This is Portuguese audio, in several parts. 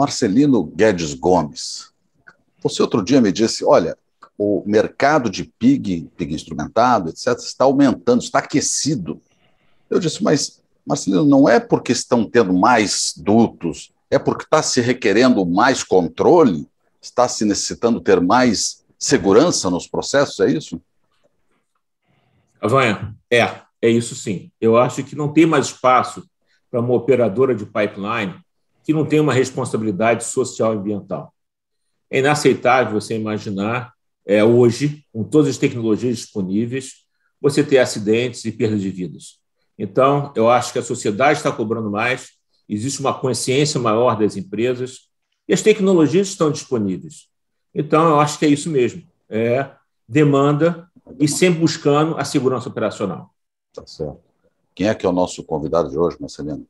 Marcelino Guedes Gomes, você outro dia me disse, olha, o mercado de PIG instrumentado, etc., está aumentando, está aquecido. Eu disse, mas, Marcelino, não é porque estão tendo mais dutos, é porque está se requerendo mais controle, está se necessitando ter mais segurança nos processos, é isso? Avanha, é isso sim. Eu acho que não tem mais espaço para uma operadora de pipeline que não tenha uma responsabilidade social e ambiental. É inaceitável você imaginar, hoje, com todas as tecnologias disponíveis, você ter acidentes e perda de vidas. Então, eu acho que a sociedade está cobrando mais, existe uma consciência maior das empresas e as tecnologias estão disponíveis. Então, eu acho que é isso mesmo, demanda e sempre buscando a segurança operacional. Tá certo. Quem é que é o nosso convidado de hoje, Marcelino?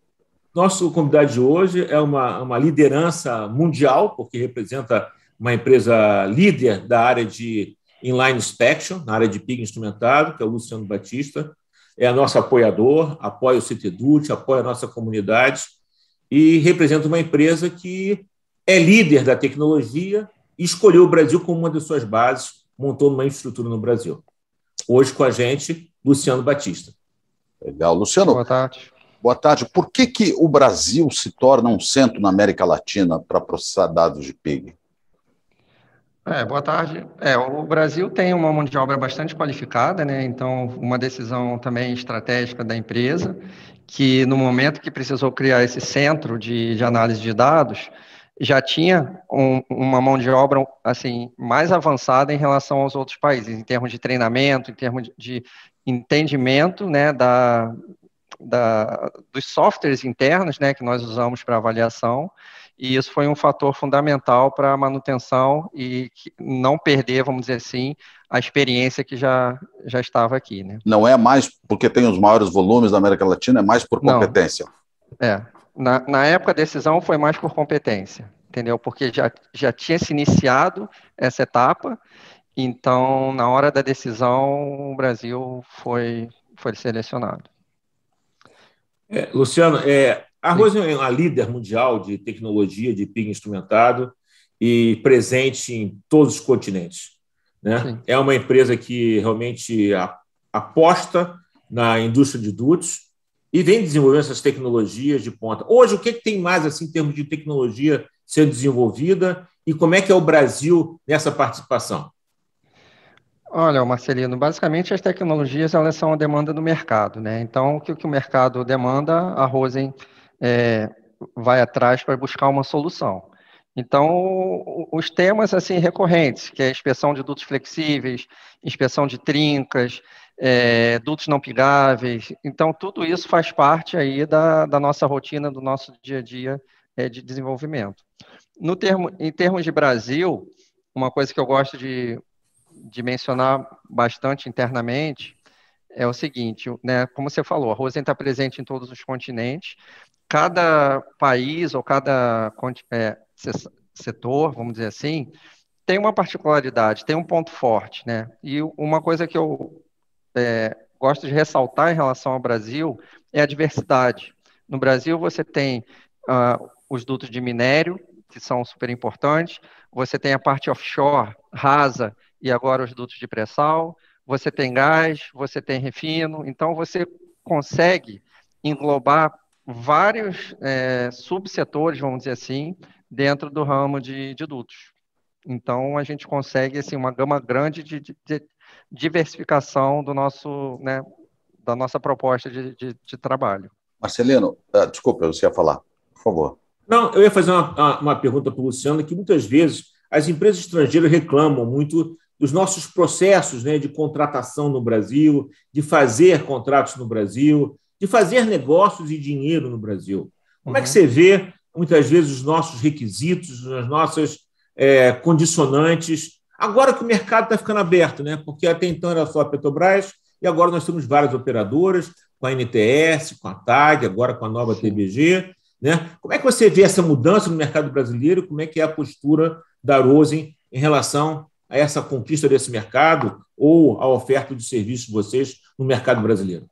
Nosso convidado de hoje é uma liderança mundial, porque representa uma empresa líder da área de inline inspection, na área de PIG instrumentado, que é o Luciano Batista. É nosso apoiador, apoia o CITEDUT, apoia a nossa comunidade e representa uma empresa que é líder da tecnologia e escolheu o Brasil como uma das suas bases, montou uma infraestrutura no Brasil. Hoje com a gente, Luciano Batista. Legal. Luciano, boa tarde. Boa tarde. Por que o Brasil se torna um centro na América Latina para processar dados de PIG? Boa tarde. O Brasil tem uma mão de obra bastante qualificada, né? Então, uma decisão também estratégica da empresa, que no momento que precisou criar esse centro de análise de dados, já tinha uma mão de obra assim mais avançada em relação aos outros países, em termos de treinamento, em termos de entendimento, né, dos softwares internos, né, que nós usamos para avaliação, e isso foi um fator fundamental para a manutenção e não perder, vamos dizer assim, a experiência que já estava aqui, né? Não é mais porque tem os maiores volumes da América Latina, é mais por competência? Não. Na época a decisão foi mais por competência, entendeu? Porque já tinha se iniciado essa etapa, então, na hora da decisão, o Brasil foi selecionado. Luciano, a Rose é uma líder mundial de tecnologia de PIG instrumentado e presente em todos os continentes, né? É uma empresa que realmente aposta na indústria de dutos e vem desenvolvendo essas tecnologias de ponta. Hoje, o que tem mais assim, em termos de tecnologia sendo desenvolvida e como é que é o Brasil nessa participação? Olha, Marcelino, basicamente as tecnologias elas são a demanda do mercado, né? Então, o que o mercado demanda, a Rosen vai atrás para buscar uma solução. Então, os temas assim recorrentes, que é a inspeção de dutos flexíveis, inspeção de trincas, dutos não pigáveis, então tudo isso faz parte aí da nossa rotina, do nosso dia a dia de desenvolvimento. Em termos de Brasil, uma coisa que eu gosto de mencionar bastante internamente é o seguinte, né? Como você falou, a Rosen está presente em todos os continentes. Cada país ou cada setor, vamos dizer assim, tem uma particularidade, tem um ponto forte, né? E uma coisa que eu gosto de ressaltar em relação ao Brasil é a diversidade. No Brasil, você tem os dutos de minério, que são super importantes, você tem a parte offshore, rasa, e agora os dutos de pré-sal, você tem gás, você tem refino, então você consegue englobar vários subsetores, vamos dizer assim, dentro do ramo de dutos. Então, a gente consegue assim, uma gama grande de diversificação do nosso, né, da nossa proposta de trabalho. Marcelino, desculpa, você ia falar, por favor. Não, eu ia fazer uma pergunta para o Luciano, que muitas vezes as empresas estrangeiras reclamam muito dos nossos processos, né, de contratação no Brasil, de fazer contratos no Brasil, de fazer negócios e dinheiro no Brasil. Como é que você vê, muitas vezes, os nossos requisitos, as nossas condicionantes, agora que o mercado está ficando aberto, né? Porque até então era só a Petrobras e agora nós temos várias operadoras, com a NTS, com a TAG, agora com a nova TBG, né? Como é que você vê essa mudança no mercado brasileiro? Como é que é a postura da Rosen em relação a essa conquista desse mercado ou a oferta de serviços de vocês no mercado brasileiro?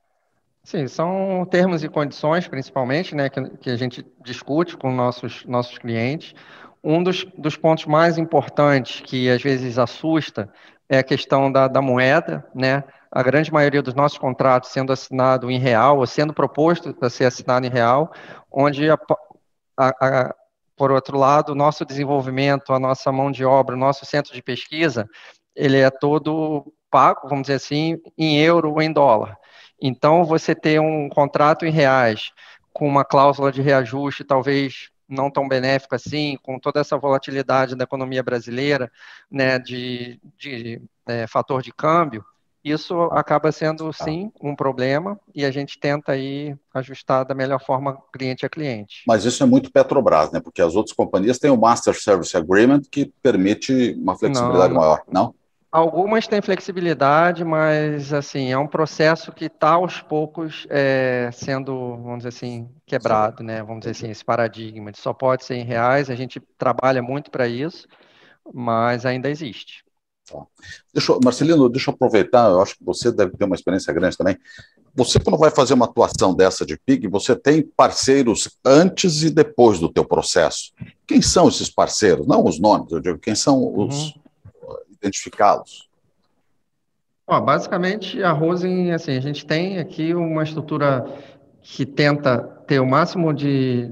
Sim, são termos e condições, principalmente, né, que a gente discute com nossos clientes. Um dos pontos mais importantes que às vezes assusta é a questão da moeda, né? A grande maioria dos nossos contratos sendo assinado em real, ou sendo proposto para ser assinado em real, onde, por outro lado, o nosso desenvolvimento, a nossa mão de obra, o nosso centro de pesquisa, ele é todo pago, vamos dizer assim, em euro ou em dólar. Então, você ter um contrato em reais com uma cláusula de reajuste talvez não tão benéfica assim, com toda essa volatilidade da economia brasileira, né, de fator de câmbio, isso acaba sendo, sim, um problema e a gente tenta aí ajustar da melhor forma cliente a cliente. Mas isso é muito Petrobras, né? Porque as outras companhias têm o Master Service Agreement que permite uma flexibilidade maior, não? Algumas têm flexibilidade, mas assim, é um processo que está aos poucos sendo, vamos dizer assim, quebrado, né? Vamos dizer assim, esse paradigma de só pode ser em reais, a gente trabalha muito para isso, mas ainda existe. Marcelino, deixa eu aproveitar, eu acho que você deve ter uma experiência grande também. Você, quando vai fazer uma atuação dessa de PIG, você tem parceiros antes e depois do teu processo. Quem são esses parceiros? Não os nomes, eu digo, quem são os identificá-los? Basicamente, a Rosen, assim, a gente tem aqui uma estrutura que tenta ter o máximo de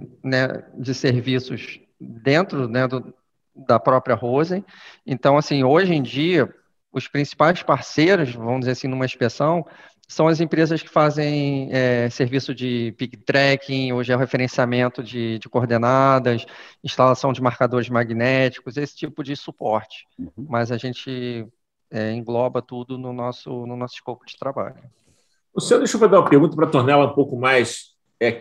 serviços dentro, né, da própria Rosen. Então, assim, hoje em dia, os principais parceiros, vamos dizer assim, numa inspeção, são as empresas que fazem serviço de pig tracking, hoje é o referenciamento de coordenadas, instalação de marcadores magnéticos, esse tipo de suporte. Mas a gente engloba tudo no nosso escopo de trabalho. O senhor, deixa eu fazer uma pergunta para torná-la um pouco mais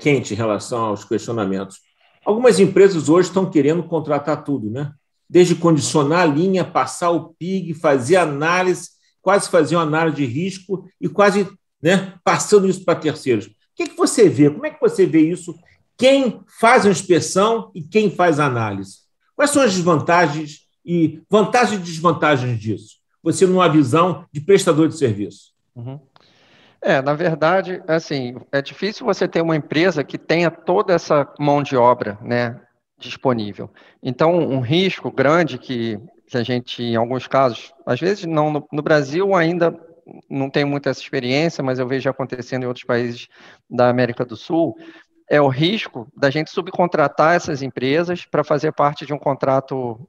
quente em relação aos questionamentos. Algumas empresas hoje estão querendo contratar tudo, né? Desde condicionar a linha, passar o PIG, fazer análise, quase fazer uma análise de risco e quase, né, passando isso para terceiros. O que você vê? Como é que você vê isso? Quem faz a inspeção e quem faz a análise? Quais são as desvantagens e vantagens e desvantagens disso? Você numa visão de prestador de serviço. Na verdade, assim, é difícil você ter uma empresa que tenha toda essa mão de obra, né, disponível. Então, um risco grande que a gente, em alguns casos, às vezes não, no Brasil ainda não tem muita essa experiência, mas eu vejo acontecendo em outros países da América do Sul, é o risco da gente subcontratar essas empresas para fazer parte de um contrato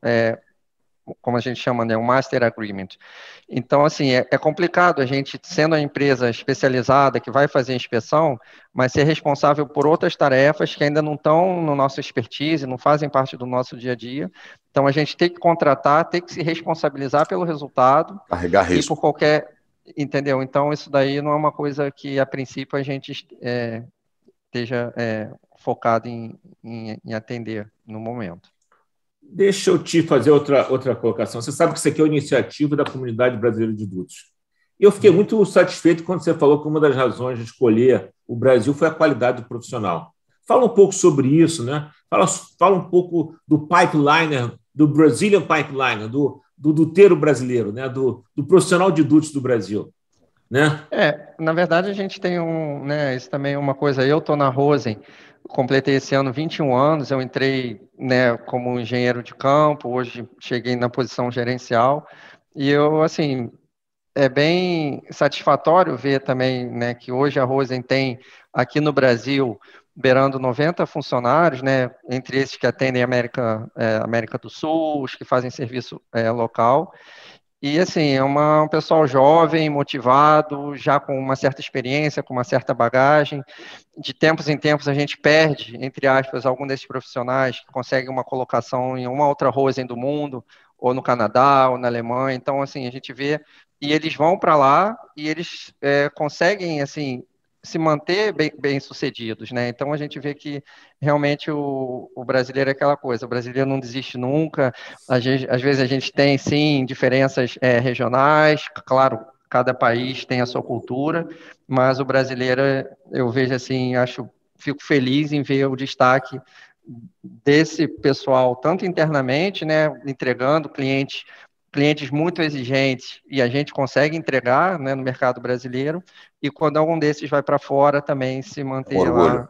como a gente chama, né, um Master Agreement. Então, assim, é complicado a gente, sendo a empresa especializada que vai fazer a inspeção, mas ser responsável por outras tarefas que ainda não estão no nosso expertise, não fazem parte do nosso dia a dia. Então, a gente tem que contratar, tem que se responsabilizar pelo resultado. Carregar risco. E por qualquer... Entendeu? Então, isso daí não é uma coisa que, a princípio, a gente esteja focado em atender no momento. Deixa eu te fazer outra colocação. Você sabe que isso aqui é uma iniciativa da Comunidade Brasileira de Dutos. E eu fiquei muito satisfeito quando você falou que uma das razões de escolher o Brasil foi a qualidade do profissional. Fala um pouco sobre isso, né? Fala um pouco do pipeliner, do Brazilian pipeliner, do duteiro brasileiro, né? Do profissional de dutos do Brasil. Né? Na verdade, a gente tem isso também é uma coisa. Eu estou na Rosen, completei esse ano 21 anos, eu entrei, né, como engenheiro de campo, hoje cheguei na posição gerencial, e eu, assim, é bem satisfatório ver também, né, que hoje a Rosen tem aqui no Brasil beirando 90 funcionários, né, entre esses que atendem a América do Sul, os que fazem serviço local. E, assim, é um pessoal jovem, motivado, já com uma certa experiência, com uma certa bagagem. De tempos em tempos, a gente perde, entre aspas, algum desses profissionais que conseguem uma colocação em uma outra Rosen do mundo, ou no Canadá, ou na Alemanha. Então, assim, a gente vê... E eles vão para lá e eles conseguem, assim, se manter bem sucedidos, né? Então, a gente vê que realmente o brasileiro é aquela coisa, o brasileiro não desiste nunca, às vezes a gente tem, sim, diferenças regionais, claro, cada país tem a sua cultura, mas o brasileiro, eu vejo assim, fico feliz em ver o destaque desse pessoal, tanto internamente, né, entregando clientes clientes muito exigentes e a gente consegue entregar, né, no mercado brasileiro, e quando algum desses vai para fora também se manter lá,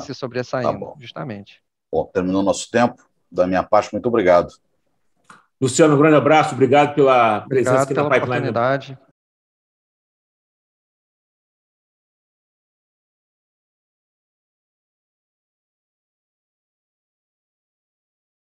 se sobressaindo, Tá justamente. Bom, terminou nosso tempo. Da minha parte, muito obrigado. Luciano, um grande abraço, obrigado pela presença aqui na Pipeline. Oportunidade.